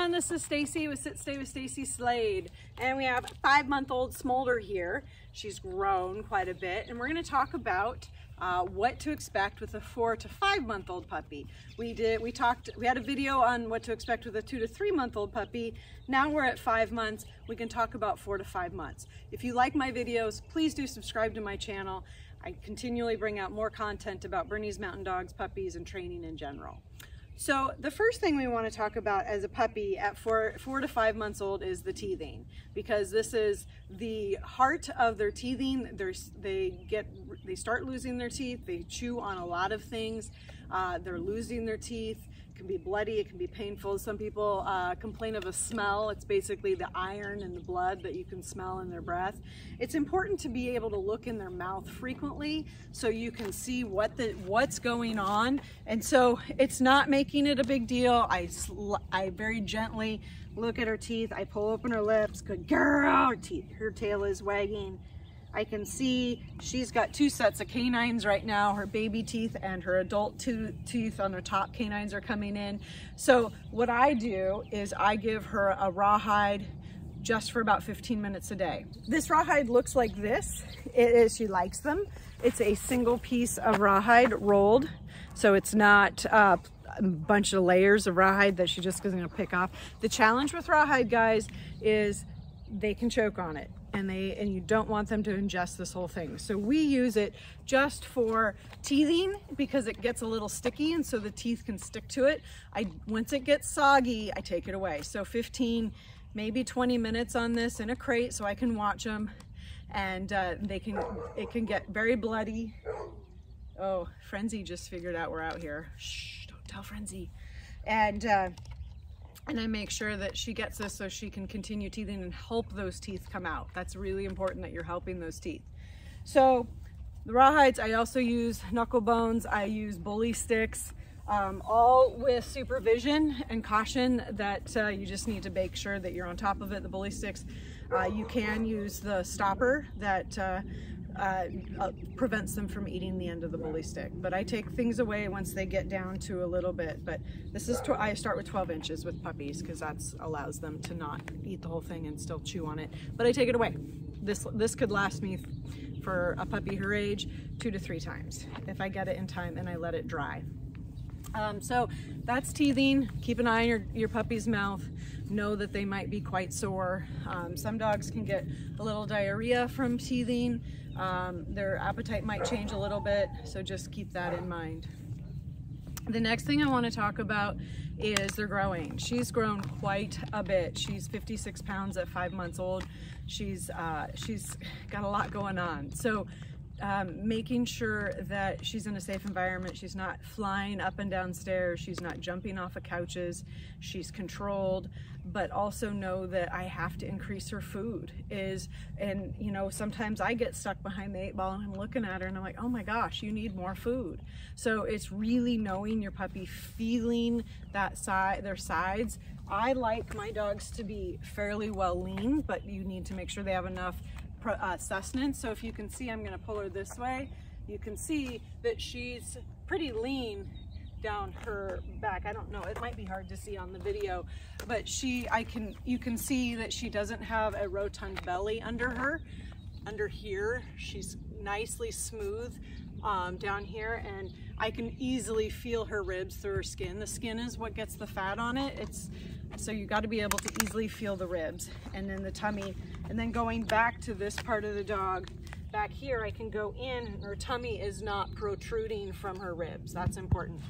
everyone, this is Stacy with Sit Stay with Stacy Slade, and we have a 5-month-old smolder here. She's grown quite a bit, and we're going to talk about what to expect with a 4 to 5-month-old puppy. We had a video on what to expect with a 2 to 3-month-old puppy. Now we're at 5 months. We can talk about 4 to 5 months. If you like my videos, please do subscribe to my channel. I continually bring out more content about Bernese Mountain Dogs, puppies, and training in general. So the first thing we want to talk about as a puppy at 4 to 5 months old is the teething, because this is the heart of their teething. They start losing their teeth. They chew on a lot of things. They're losing their teeth. It can be bloody, it can be painful. Some people complain of a smell. It's basically the iron and the blood that you can smell in their breath. It's important to be able to look in their mouth frequently so you can see what's going on. And so it's not making it a big deal. I very gently look at her teeth. I pull open her lips. Good girl. Her tail is wagging. I can see she's got 2 sets of canines right now. Her baby teeth and her adult teeth on her top canines are coming in. So what I do is I give her a rawhide just for about 15 minutes a day. This rawhide looks like this. She likes them. It's a single piece of rawhide rolled. So it's not a bunch of layers of rawhide that she just is gonna pick off. The challenge with rawhide, guys, is they can choke on it. And you don't want them to ingest this whole thing. So we use it just for teething because it gets a little sticky and so the teeth can stick to it. Once it gets soggy, I take it away. So 15, maybe 20 minutes on this in a crate so I can watch them, and it can get very bloody. Oh, Frenzy just figured out we're out here. Shh, don't tell Frenzy. And I make sure that she gets this so she can continue teething and help those teeth come out. That's really important that you're helping those teeth. So the rawhides, I also use knuckle bones. I use bully sticks, all with supervision and caution that you just need to make sure that you're on top of it. The bully sticks, you can use the stopper that prevents them from eating the end of the bully stick. But I take things away once they get down to a little bit. But this is, I start with 12 inches with puppies because that allows them to not eat the whole thing and still chew on it. But I take it away. This could last me for a puppy her age 2 to 3 times if I get it in time and I let it dry. So that's teething. Keep an eye on your puppy's mouth. Know that they might be quite sore. Some dogs can get a little diarrhea from teething. Their appetite might change a little bit, so just keep that in mind. The next thing I want to talk about is they're growing. She's grown quite a bit. She's 56 pounds at 5 months old. She's got a lot going on. So making sure that she's in a safe environment. She's not flying up and down stairs. She's not jumping off of couches. She's controlled, but also know that I have to increase her food. And you know, sometimes I get stuck behind the 8 ball and I'm looking at her and I'm like, oh my gosh, you need more food. So it's really knowing your puppy, feeling that their sides. I like my dogs to be fairly well lean, but you need to make sure they have enough sustenance. So if you can see, I'm going to pull her this way. You can see that she's pretty lean down her back. I don't know, it might be hard to see on the video, but you can see that she doesn't have a rotund belly under her. Under here, she's nicely smooth down here, and I can easily feel her ribs through her skin. The skin is what gets the fat on it. So you got to be able to easily feel the ribs, and then the tummy. And then going back to this part of the dog, back here I can go in, and her tummy is not protruding from her ribs. That's important.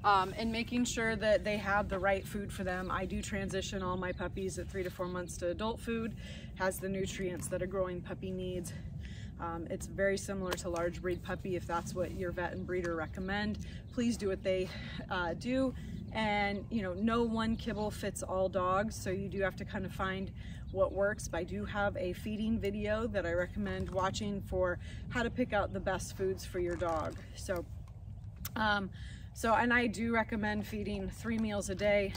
And making sure that they have the right food for them. I do transition all my puppies at 3 to 4 months to adult food. Has the nutrients that a growing puppy needs. It's very similar to large breed puppy. If that's what your vet and breeder recommend, please do what they do. And you know, no one kibble fits all dogs, so you do have to kind of find what works. But I do have a feeding video that I recommend watching for how to pick out the best foods for your dog. And I do recommend feeding 3 meals a day.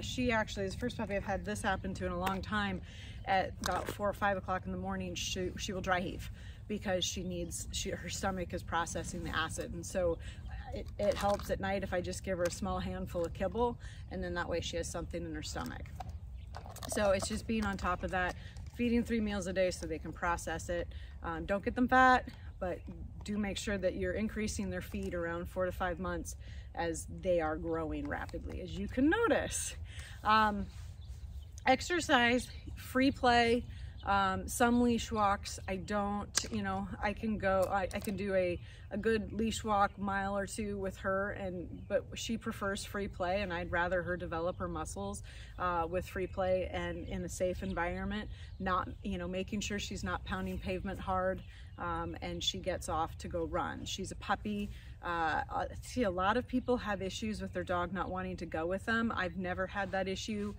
She actually is the first puppy I've had this happen to in a long time. At about 4 or 5 o'clock in the morning, she will dry heave because her stomach is processing the acid. And so it helps at night if I just give her a small handful of kibble, and then that way she has something in her stomach. So it's just being on top of that, feeding 3 meals a day so they can process it. Don't get them fat, but do make sure that you're increasing their feed around 4 to 5 months as they are growing rapidly, as you can notice. Exercise, free play, some leash walks. I don't, you know, I can do a good leash walk mile or 2 with her, but she prefers free play, and I'd rather her develop her muscles with free play and in a safe environment, not, you know, making sure she's not pounding pavement hard, and she gets off to go run. She's a puppy. I see a lot of people have issues with their dog not wanting to go with them. I've never had that issue.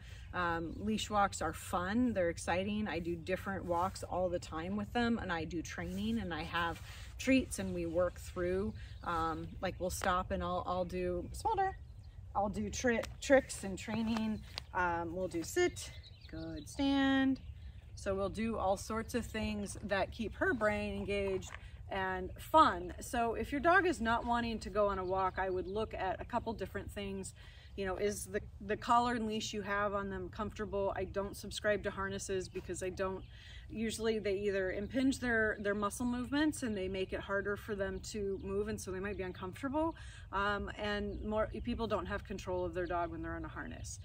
Leash walks are fun, they're exciting. I do different walks all the time with them, and I do training, and I have treats, and we work through, like we'll stop and I'll do smolder. I'll do tricks and training. We'll do sit, good, stand. So we'll do all sorts of things that keep her brain engaged and fun. So if your dog is not wanting to go on a walk, I would look at a couple different things. You know, is the collar and leash you have on them comfortable? I don't subscribe to harnesses because I don't, usually they either impinge their muscle movements and they make it harder for them to move, and so they might be uncomfortable. And more people don't have control of their dog when they're on a harness.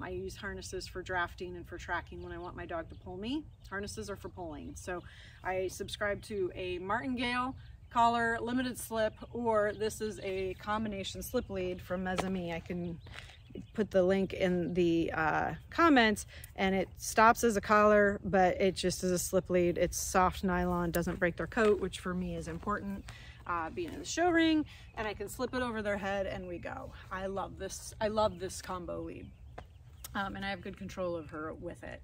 I use harnesses for drafting and for tracking when I want my dog to pull me. Harnesses are for pulling. So I subscribe to a martingale, collar, limited slip, or this is a combination slip lead from Mes Amis. I can put the link in the comments, and it stops as a collar, but it just is a slip lead. It's soft nylon, doesn't break their coat, which for me is important, being in the show ring, and I can slip it over their head and we go. I love this combo lead, and I have good control of her with it.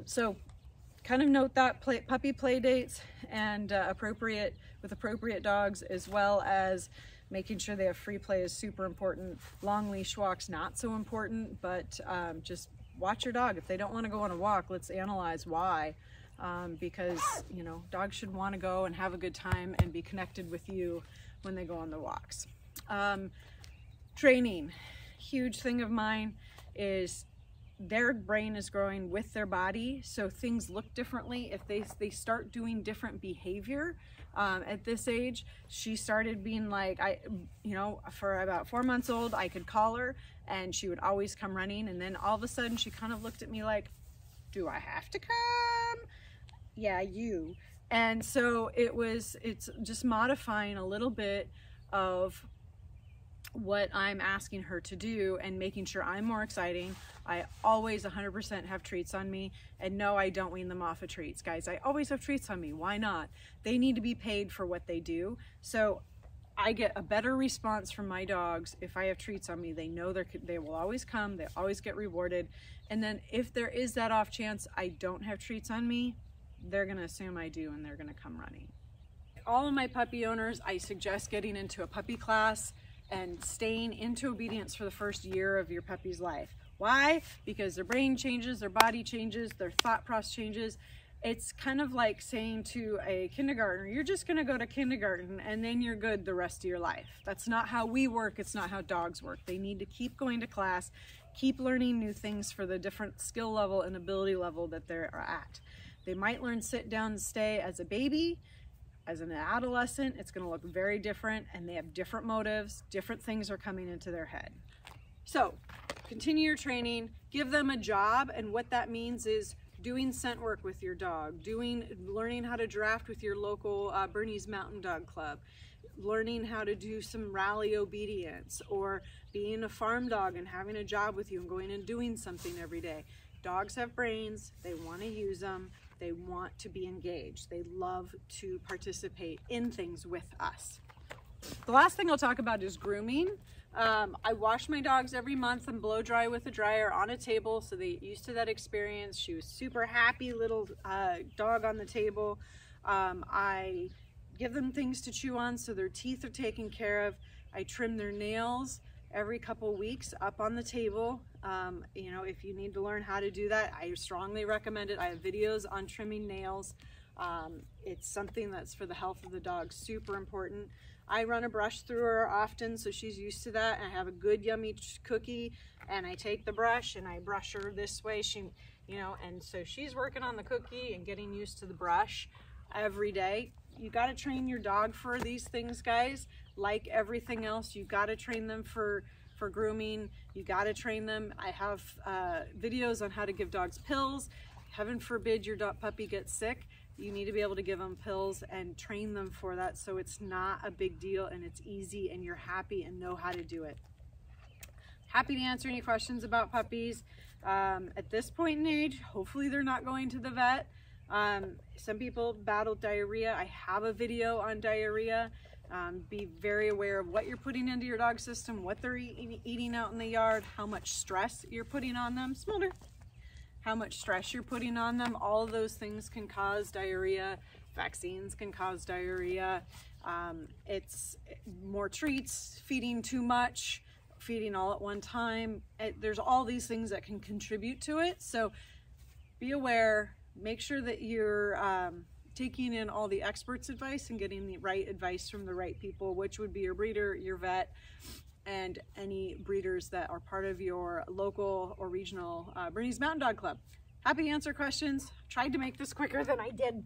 So kind of note that puppy play dates and appropriate dogs, as well as making sure they have free play is super important. Long leash walks, not so important, but just watch your dog. If they don't want to go on a walk, let's analyze why. Because, you know, dogs should want to go and have a good time and be connected with you when they go on the walks. Training, huge thing of mine is their brain is growing with their body, so things look differently. If they start doing different behavior at this age, she started being like, you know, for about 4 months old, I could call her and she would always come running, and then all of a sudden she kind of looked at me like, do I have to come? Yeah, you. And so it's just modifying a little bit of what I'm asking her to do and making sure I'm more exciting. I always 100% have treats on me, and no, I don't wean them off of treats, guys. I always have treats on me. Why not? They need to be paid for what they do. So I get a better response from my dogs if I have treats on me. They know they will always come, they always get rewarded. And then if there is that off chance I don't have treats on me, they're gonna assume I do, and they're gonna come running. All of my puppy owners, I suggest getting into a puppy class and staying into obedience for the first year of your puppy's life. Why? Because their brain changes, their body changes, their thought process changes. It's kind of like saying to a kindergartner, you're just gonna go to kindergarten and then you're good the rest of your life. That's not how we work, it's not how dogs work. They need to keep going to class, keep learning new things for the different skill level and ability level that they're at. They might learn sit down and stay as a baby. As an adolescent, it's going to look very different, and they have different motives, different things are coming into their head. So continue your training, give them a job, and what that means is doing scent work with your dog, learning how to draft with your local Bernese Mountain Dog Club, learning how to do some rally obedience, or being a farm dog and having a job with you and going and doing something every day. Dogs have brains, they want to use them. They want to be engaged. They love to participate in things with us. The last thing I'll talk about is grooming. I wash my dogs every month and blow dry with a dryer on a table, so they get used to that experience. She was super happy little dog on the table. I give them things to chew on so their teeth are taken care of. I trim their nails every couple weeks up on the table. You know, if you need to learn how to do that, I strongly recommend it. I have videos on trimming nails. It's something that's for the health of the dog super important. I run a brush through her often, so she's used to that. And I have a good yummy cookie, and I take the brush and I brush her this way. She, you know, and so she's working on the cookie and getting used to the brush every day. You got to train your dog for these things, guys. Like everything else, you got to train them for grooming. You got to train them. I have videos on how to give dogs pills. Heaven forbid your puppy gets sick. You need to be able to give them pills and train them for that, so it's not a big deal and it's easy and you're happy and know how to do it. Happy to answer any questions about puppies. At this point in age, hopefully they're not going to the vet. Some people battle diarrhea. I have a video on diarrhea. Be very aware of what you're putting into your dog system, what they're eating out in the yard, how much stress you're putting on them. Smolder. How much stress you're putting on them. All of those things can cause diarrhea. Vaccines can cause diarrhea. It's more treats, feeding too much, feeding all at one time. There's all these things that can contribute to it. So be aware, make sure that you're taking in all the experts' advice and getting the right advice from the right people, which would be your breeder, your vet, and any breeders that are part of your local or regional Bernese Mountain Dog Club. Happy to answer questions. Tried to make this quicker than I did.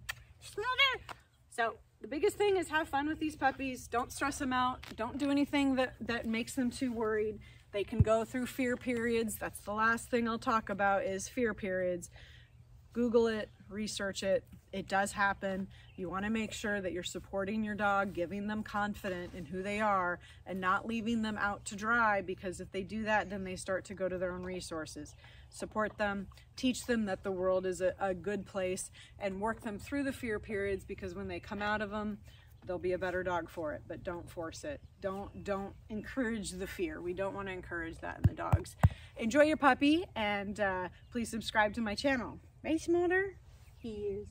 So the biggest thing is have fun with these puppies. Don't stress them out. Don't do anything that makes them too worried. They can go through fear periods. That's the last thing I'll talk about is fear periods. Google it, research it. It does happen. You want to make sure that you're supporting your dog, giving them confidence in who they are, and not leaving them out to dry, because if they do that, then they start to go to their own resources. Support them, teach them that the world is a good place, and work them through the fear periods, because when they come out of them, they'll be a better dog for it, but don't force it. Don't encourage the fear. We don't want to encourage that in the dogs. Enjoy your puppy, and please subscribe to my channel. Right, Smolder? He is